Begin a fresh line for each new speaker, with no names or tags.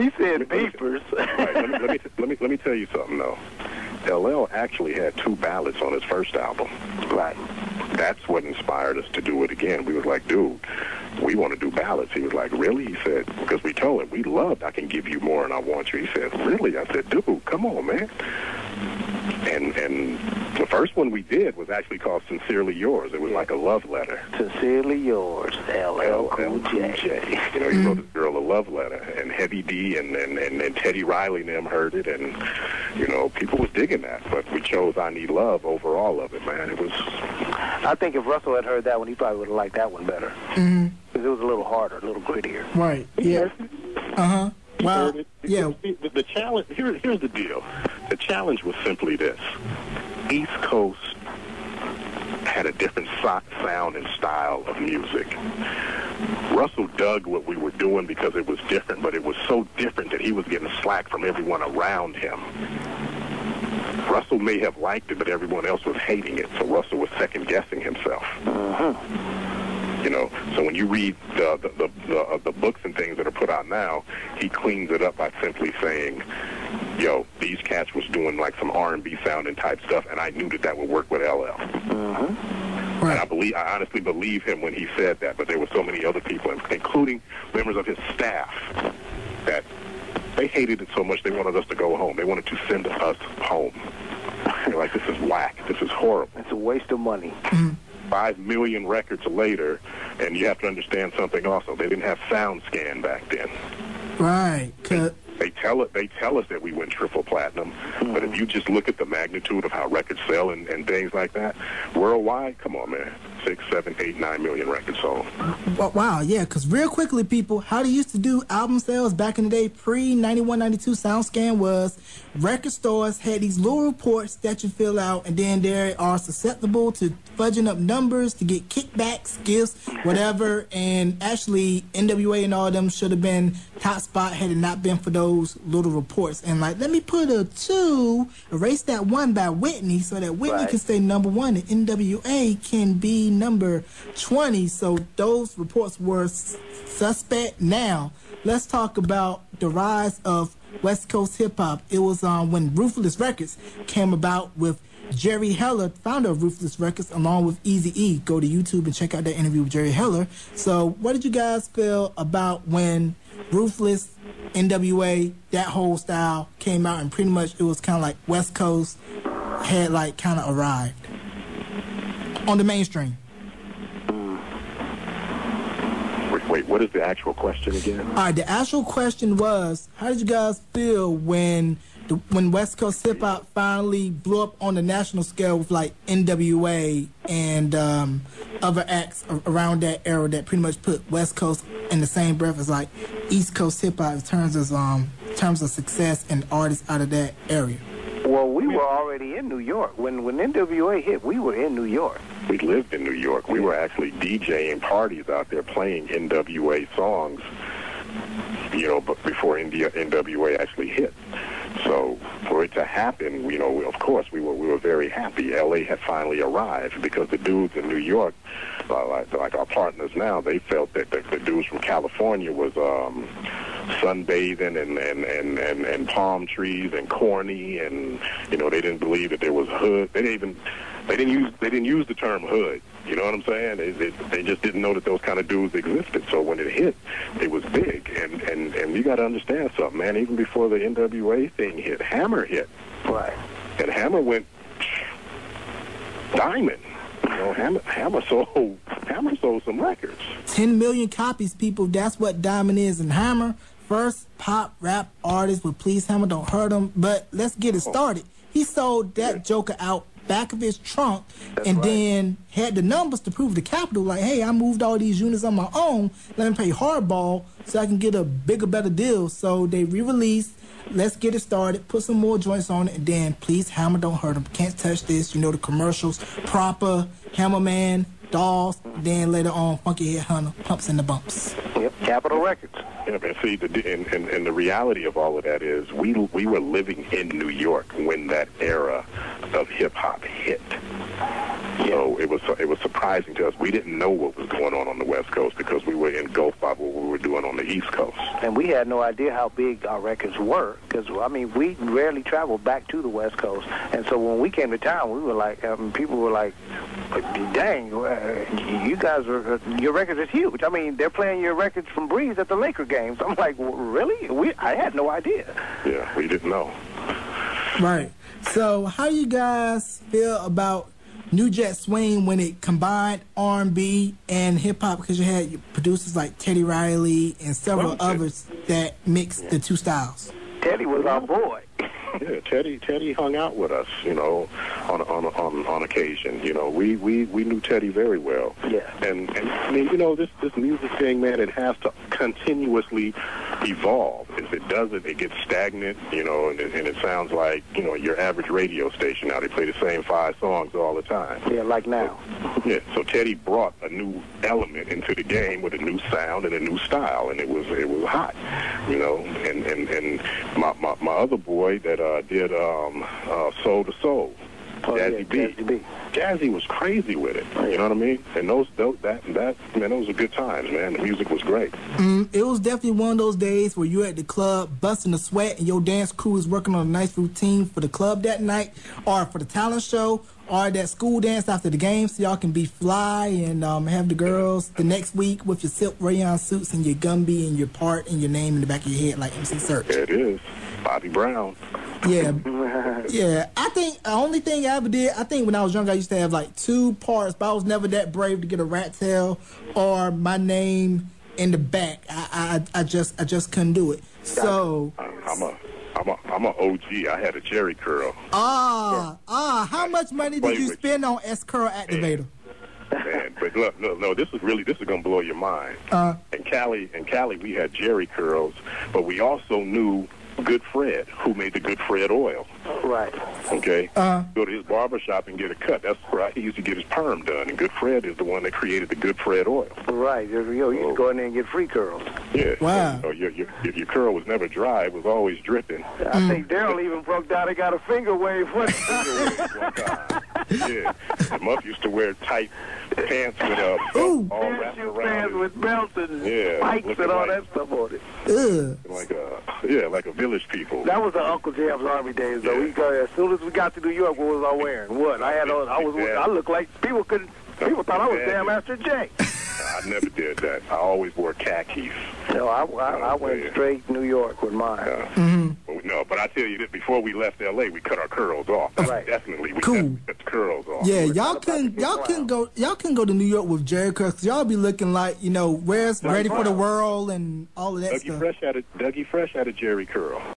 He said beefers.
Right, let me tell you something, though. LL actually had 2 ballads on his first album.
Right.
That's what inspired us to do it again. We was like, dude, we want to do ballads. He was like, really? He said, because we told him, we loved I Can Give You More and I Want You. He said, really? I said, dude, come on, man. And the first one we did was actually called Sincerely Yours. It was like a love letter.
Sincerely Yours, LL Cool J.
You know, he wrote this girl a love letter, and Heavy D and Teddy Riley and them heard it, and, you know, people was digging that. But we chose I Need Love over all of it, man. It was...
I think if Russell had heard that one, he probably would have liked that one better. Because it was a little harder, a little grittier.
Right, yeah. Uh-huh. Wow. Yeah.
The challenge, here's the deal. The challenge was simply this. East Coast had a different sound and style of music. Russell dug what we were doing because it was different, but it was so different that he was getting slack from everyone around him. Russell may have liked it, but everyone else was hating it, so Russell was second-guessing himself. You know, so when you read the books and things that are put out now, he cleans it up by simply saying, yo, these cats was doing like some R&B sounding type stuff, and I knew that would work with LL.
Right.
And I honestly believe him when he said that, but there were so many other people, including members of his staff, that they hated it so much they wanted us to go home. They wanted to send us home. They're like, this is whack. This is horrible.
It's a waste of money.
5 million records later, and you have to understand something also. They didn't have SoundScan back then.
Right.
They tell us that we went triple platinum, but if you just look at the magnitude of how records sell and things like that, worldwide, come on, man, 6, 7, 8, 9 million records sold.
Wow, yeah, because real quickly, people, how they used to do album sales back in the day, pre-91, 92, SoundScan was record stores had these little reports that you fill out, and then they are susceptible to fudging up numbers to get kickbacks, gifts, whatever, and actually NWA and all of them should have been top spot had it not been for those little reports. And like, let me put a 2, erase that 1 by Whitney so that Whitney can stay number 1 and NWA can be number 20. So those reports were suspect. Now, let's talk about the rise of West Coast hip-hop. It was when Ruthless Records came about with Jerry Heller, founder of Ruthless Records, along with Eazy-E. Go to YouTube and check out that interview with Jerry Heller. So what did you guys feel about when Ruthless, NWA, that whole style came out, and pretty much it was kind of like West Coast had like kind of arrived on the mainstream?
Wait, what is the actual question again?
All right, the actual question was, how did you guys feel when West Coast hip hop finally blew up on the national scale with like NWA and other acts around that era that pretty much put West Coast in the same breath as like East Coast hip hop in terms of success and artists out of that area?
Well, we were already in New York. When NWA hit, we were in New York.
We lived in New York. We were actually DJing parties out there playing NWA songs, you know, but before NWA actually hit. So for it to happen, you know, of course, we were very happy. L.A. had finally arrived because the dudes in New York, like our partners now, they felt that the dudes from California was sunbathing and palm trees and corny, and you know, they didn't believe that there was hood. They didn't use the term hood. You know what I'm saying? They just didn't know that those kind of dudes existed. So when it hit, it was big. And you got to understand something, man. Even before the NWA thing hit, Hammer hit.
Right.
And Hammer went diamond. You know, Hammer sold some records.
10 million copies, people. That's what Diamond is. And Hammer, first pop rap artist with Please Hammer Don't Hurt Him. But let's get it started. He sold that joker out back of his trunk. That's and right. Then had the numbers to prove the capital, like, hey, I moved all these units on my own, let me pay hardball so I can get a bigger, better deal. So they re-released, let's get it started, put some more joints on it, and then Please Hammer Don't Hurt Him, Can't Touch This, you know, the commercials, Proper, Hammerman, Dolls, then later on Funky Head Hunter, Pumps and the Bumps.
Yep, Capitol Records.
Yeah, man, see, and the reality of all of that is we were living in New York when that era of hip-hop hit. So it was surprising to us. We didn't know what was going on the West Coast because we were engulfed by what we were doing on the East Coast.
And we had no idea how big our records were because, I mean, we rarely traveled back to the West Coast. And so when we came to town, we were like, people were like, dang, you guys are, your records is huge. I mean, they're playing your records from Breeze at the Laker games. I'm like, really? I had no idea.
Yeah, we didn't know.
Right. So how you guys feel about New Jack Swing when it combined R&B and hip-hop, because you had producers like Teddy Riley and several others that mixed the two styles?
Teddy was our boy.
Yeah, Teddy hung out with us, you know, on occasion. You know, we knew Teddy very well.
Yeah.
And I mean, you know, this music thing, man, it has to continuously evolve. If it doesn't, it gets stagnant, you know, and it sounds like, you know, your average radio station now. They play the same 5 songs all the time.
Yeah, like now.
Yeah, so Teddy brought a new element into the game with a new sound and a new style, and it was hot, you know. And my other boy that did Soul to Soul, Jazzy B. Jazzy was crazy with it. You know what I mean? And those were good times, man. The music was great.
It was definitely one of those days where you're at the club busting a sweat and your dance crew is working on a nice routine for the club that night or for the talent show or that school dance after the game, so y'all can be fly and have the girls the next week with your silk rayon suits and your Gumby and your part and your name in the back of your head like MC Search.
It is. Bobby Brown.
Yeah. Yeah. I think the only thing I ever did, I think when I was younger, I used to have like 2 parts, but I was never that brave to get a rat tail or my name in the back. I just couldn't do it. So
I'm a OG. I had a Jheri Curl.
How much money did you spend on S-Curl Activator?
Man, but look, no, this is gonna blow your mind. In Cali, we had Jheri Curls, but we also knew Good Fred, who made the Good Fred oil.
Right.
Okay? Go to his barbershop and get a cut. That's right. He used to get his perm done, and Good Fred is the one that created the Good Fred oil.
Right. You used to go in there and get free curls.
Yeah.
Wow.
So if your curl was never dry, it was always dripping.
I think Darryl even broke down and got a finger wave one
time. Yeah. And Muff used to wear tight pants with all wrapped around.
Pants with belts and spikes and all that stuff on it.
Like a village people.
That was the Uncle Jam's Army days, though. Yeah. As soon as we got to New York, what was I wearing? What? I looked like people thought I was Jam Master Jay.
I never did that. I always wore khakis.
No, I went straight New York with mine.
No, but I tell you this, before we left L.A., we cut our curls off.
Right.
Definitely, we
cool.
cut the curls off.
Yeah, y'all can go to New York with Jheri Curl, because y'all be looking like, you know, where's Ready for the World and all of that stuff.
Dougie Fresh had a Jheri Curl.